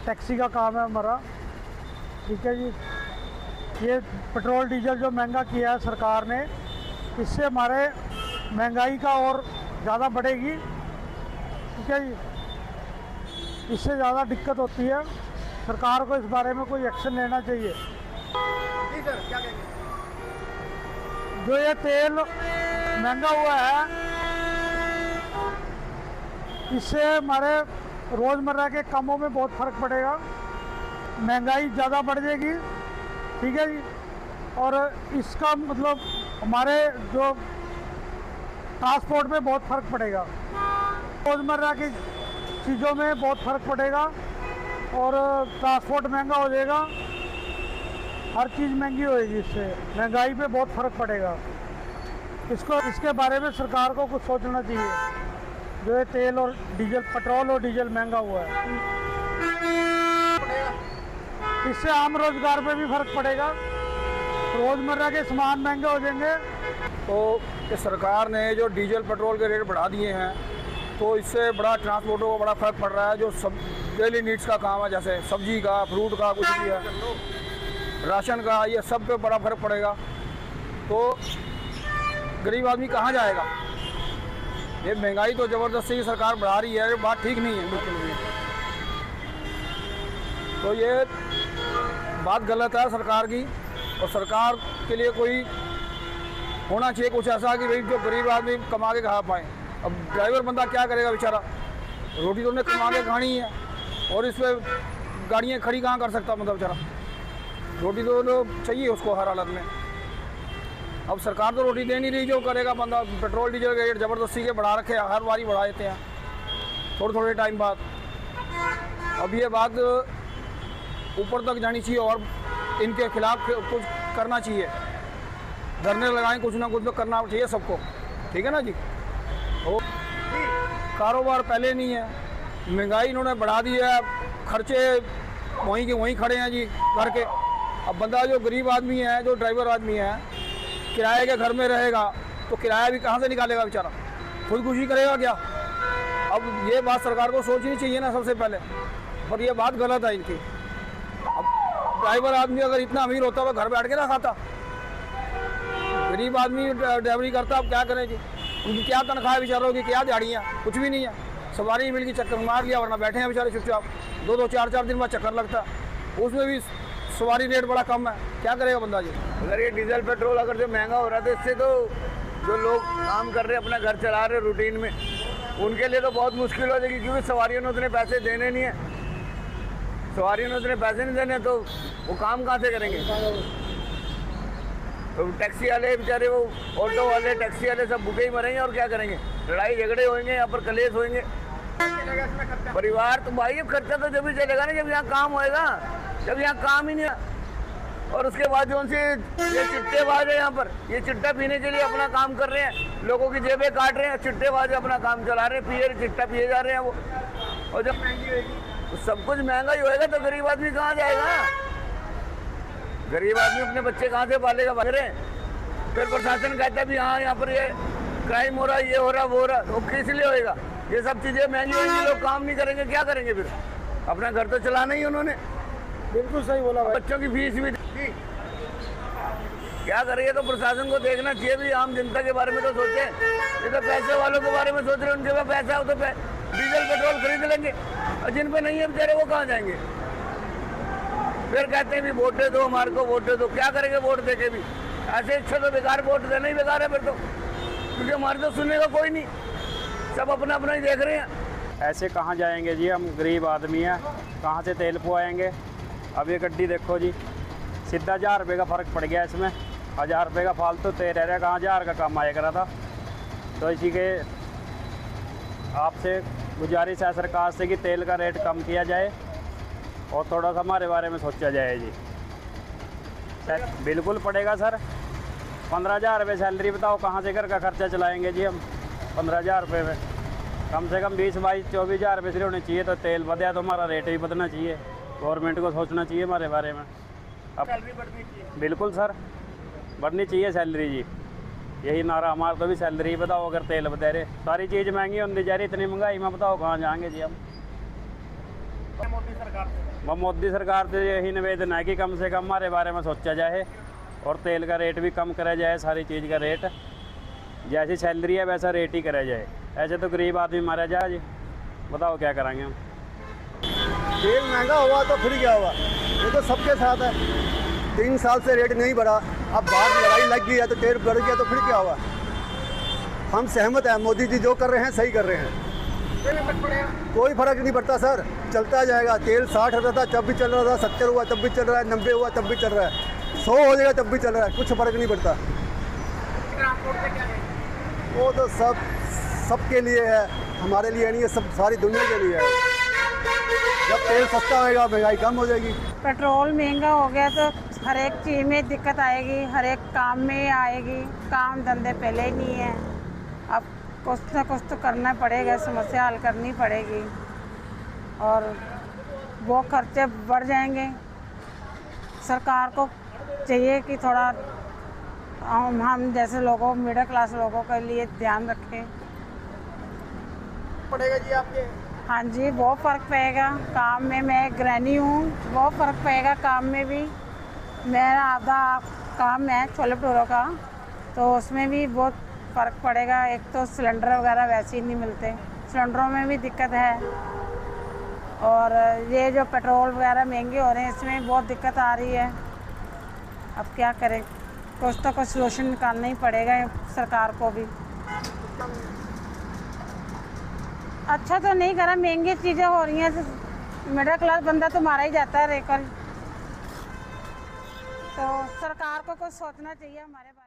Taxi का काम है हमारा। ठीक है जी। ये पेट्रोल डीजल जो महंगा किया है सरकार ने, इससे हमारे महंगाई का और ज़्यादा बढ़ेगी। ठीक है जी। इससे ज़्यादा दिक्कत होती है। सरकार को इस बारे में कोई एक्शन लेना चाहिए। जी सर, क्या कहेंगे? जो ये तेल महंगा हुआ है, इससे हमारे रोज़मर्रा के कामों में बहुत फ़र्क पड़ेगा। महंगाई ज़्यादा बढ़ जाएगी। ठीक है जी। और इसका मतलब हमारे जो ट्रांसपोर्ट में बहुत फ़र्क पड़ेगा। रोज़मर्रा की चीज़ों में बहुत फ़र्क पड़ेगा और ट्रांसपोर्ट महंगा हो जाएगा। हर चीज़ महंगी होएगी। इससे महंगाई पे बहुत फ़र्क पड़ेगा। इसके बारे में सरकार को कुछ सोचना चाहिए। जो है तेल और डीजल, पेट्रोल और डीजल महंगा हुआ है, इससे आम रोजगार पे भी फर्क पड़ेगा। रोजमर्रा के सामान महंगे हो जाएंगे। तो ये सरकार ने जो डीजल पेट्रोल के रेट बढ़ा दिए हैं, तो इससे बड़ा ट्रांसपोर्टों को बड़ा फर्क पड़ रहा है। जो सब डेली नीड्स का काम है, जैसे सब्जी का, फ्रूट का, कुछ भी है, राशन का, ये सब पे बड़ा फर्क पड़ेगा। तो गरीब आदमी कहाँ जाएगा? ये महंगाई तो ज़बरदस्ती सरकार बढ़ा रही है, ये बात ठीक नहीं है बिल्कुल भी। तो ये बात गलत है सरकार की। और सरकार के लिए कोई होना चाहिए कुछ ऐसा कि भाई जो गरीब आदमी कमा के खा पाए। अब ड्राइवर बंदा क्या करेगा बेचारा? रोटी तो उन्हें कमा के खानी है, और इस पर गाड़ियाँ खड़ी कहाँ कर सकता मतलब बेचारा? रोटी तो चाहिए उसको हर हालत में। अब सरकार तो रोटी दे नहीं रही, जो करेगा बंदा? पेट्रोल डीजल के रेट ज़बरदस्ती के बढ़ा रखे, हर बारी बढ़ा देते हैं थोड़े टाइम बाद। अब ये बात ऊपर तक जानी चाहिए और इनके खिलाफ कुछ करना चाहिए। धरने लगाएं, कुछ ना कुछ तो करना चाहिए सबको। ठीक है ना जी? और कारोबार पहले नहीं है, महंगाई इन्होंने बढ़ा दी है, खर्चे वहीं के वहीं खड़े हैं जी घर के। अब बंदा जो गरीब आदमी है, जो ड्राइवर आदमी है, किराए के घर में रहेगा तो किराया भी कहाँ से निकालेगा बेचारा? खुदकुशी करेगा क्या? अब ये बात सरकार को सोचनी चाहिए ना सबसे पहले। पर ये बात गलत है इनकी। अब ड्राइवर आदमी अगर इतना अमीर होता है, घर बैठ के ना खाता। गरीब आदमी ड्राइवरी करता, अब क्या करें जी? उनकी क्या तनख्वाह है बेचारों की? क्या दिहाड़ियाँ? कुछ भी नहीं है। सवारी मिल के चक्कर मार लिया, वरना बैठे हैं बेचारे चुपचाप। 2-2, 4-4 दिन बाद चक्कर लगता, उसमें भी सवारी रेट बड़ा कम है। क्या करेगा बंदा जी? अगर ये डीजल पेट्रोल अगर जो महंगा हो रहा था, इससे तो जो लोग काम कर रहे हैं, अपना घर चला रहे रूटीन में, उनके लिए तो बहुत मुश्किल हो जाएगी। क्योंकि सवारियों ने उतने पैसे देने नहीं है। सवारियों ने उतने पैसे नहीं देने, तो वो काम कहाँ से करेंगे? तो टैक्सी वाले बेचारे, वो ऑटो वाले, टैक्सी वाले सब भूखे ही मरेंगे और क्या करेंगे? लड़ाई झगड़े होंगे, यहाँ पर कलेश होंगे। परिवार तो भाई, खर्चा तो जब भी चलेगा ना जब यहाँ काम होएगा। जब यहाँ काम ही नहीं है। और उसके बाद जो उनसे ये चिट्टेबाज है, यहाँ पर ये चिट्टा पीने के लिए अपना काम कर रहे हैं, लोगों की जेबें काट रहे हैं। चिट्टेबाज अपना काम चला रहे हैं, पिए चिट्टा पिए जा रहे हैं वो। और जब महंगी होगी तो सब कुछ महंगा ही होएगा, तो गरीब आदमी कहाँ जाएगा? गरीब आदमी अपने बच्चे कहाँ से पालेगा? बकरे। फिर प्रशासन कहता है भी हाँ यहाँ पर ये क्राइम हो रहा, ये हो रहा, वो हो रहा, तो किस लिए होएगा? ये सब चीज़ें महंगी होंगी, लोग काम नहीं करेंगे, क्या करेंगे फिर? अपना घर तो चलाना ही उन्होंने। बिल्कुल सही बोला भाई। बच्चों की फीस भी दी। क्या करेंगे? तो प्रशासन को देखना चाहिए भी, आम जनता के बारे में तो सोचे। ये तो पैसे वालों के बारे में सोच रहे हैं, उनके पास पैसा हो तो डीजल पेट्रोल खरीद लेंगे, और जिन पे नहीं है बेचारे वो कहाँ जाएंगे? फिर कहते हैं भी वोट दे दो, हमारे को वोट दे दो। क्या करेंगे वोट दे के भी? ऐसे इच्छा तो बेकार, वोट देना ही बेकार है फिर तो। क्योंकि हमारे तो सुनने का कोई नहीं, सब अपना अपना ही देख रहे हैं। ऐसे कहाँ जाएंगे जी? हम गरीब आदमी हैं, कहाँ से तेल पुआएंगे? अब ये गड्डी देखो जी, सीधा 1000 रुपये का फ़र्क पड़ गया इसमें। 1000 रुपये का फालतू तेल रह रहा, कहाँ 1000 का काम आया करा था। तो इसी के आपसे गुजारिश है सरकार से कि तेल का रेट कम किया जाए और थोड़ा सा हमारे बारे में सोचा जाए जी। सर बिल्कुल पड़ेगा सर। 15,000 रुपये सैलरी, बताओ कहाँ से घर का खर्चा चलाएँगे जी हम? 15,000 रुपये में कम से कम 20-22-24,000 रुपये से होने चाहिए। तो तेल बढ़ा तो हमारा रेट भी बढ़ना चाहिए। गवर्नमेंट को सोचना चाहिए हमारे बारे में। अब सैलरी बढ़नी चाहिए। बिल्कुल सर, बढ़नी चाहिए सैलरी जी। यही नारा हमारा तो भी, सैलरी बताओ। अगर तेल बढ़े रहे, सारी चीज़ महंगी होती जा रही, इतनी महंगाई में बताओ कहाँ जाएंगे जी हम? मोदी सरकार से यही निवेदन है कि कम से कम हमारे बारे में सोचा जाए और तेल का रेट भी कम करा जाए, सारी चीज़ का रेट जैसी सैलरी है वैसा रेट ही करा जाए। ऐसे तो गरीब आदमी मारा जाए जी, बताओ क्या करेंगे हम। तेल महंगा हुआ तो फिर क्या हुआ, ये तो सबके साथ है। 3 साल से रेट नहीं बढ़ा, अब बाहर लड़ाई लग गई है तो तेल बढ़ गया तो फिर क्या हुआ। हम सहमत हैं, मोदी जी जो कर रहे हैं सही कर रहे हैं, कोई फर्क नहीं पड़ता सर, चलता जाएगा। तेल 60 रुपये था तब भी चल रहा था, 70 हुआ तब भी चल रहा है, 90 हुआ तब भी चल रहा है, 100 हो जाएगा तब भी चल रहा है, कुछ फर्क नहीं पड़ता। वो तो सबके लिए है, हमारे लिए नहीं है, सब सारी दुनिया के लिए है। जब तेल सस्ता होएगा महंगाई कम हो जाएगी। पेट्रोल महंगा हो गया तो हर एक चीज़ में दिक्कत आएगी, हर एक काम में आएगी। काम धंधे पहले ही नहीं है, अब कुछ ना कुछ तो करना पड़ेगा, समस्या हल करनी पड़ेगी और वो खर्चे बढ़ जाएंगे। सरकार को चाहिए कि थोड़ा हम जैसे लोगों, मिडिल क्लास लोगों के लिए ध्यान रखें। पड़ेगा जी आपके? हाँ जी, बहुत फ़र्क पड़ेगा काम में। मैं गृहिणी हूँ, बहुत फ़र्क पड़ेगा काम में भी। मेरा आधा काम है छोले भटूरों का, तो उसमें भी बहुत फ़र्क पड़ेगा। एक तो सिलेंडर वगैरह वैसे ही नहीं मिलते, सिलेंडरों में भी दिक्कत है, और ये जो पेट्रोल वगैरह महंगे हो रहे हैं इसमें बहुत दिक्कत आ रही है। अब क्या करें, कुछ तो कुछ सोल्यूशन निकालना ही पड़ेगा सरकार को भी। अच्छा तो नहीं करा, महंगी चीज़ें हो रही हैं, मिडिल क्लास बंदा तो मारा ही जाता है रहकर। तो सरकार को कुछ सोचना चाहिए हमारे बारे में।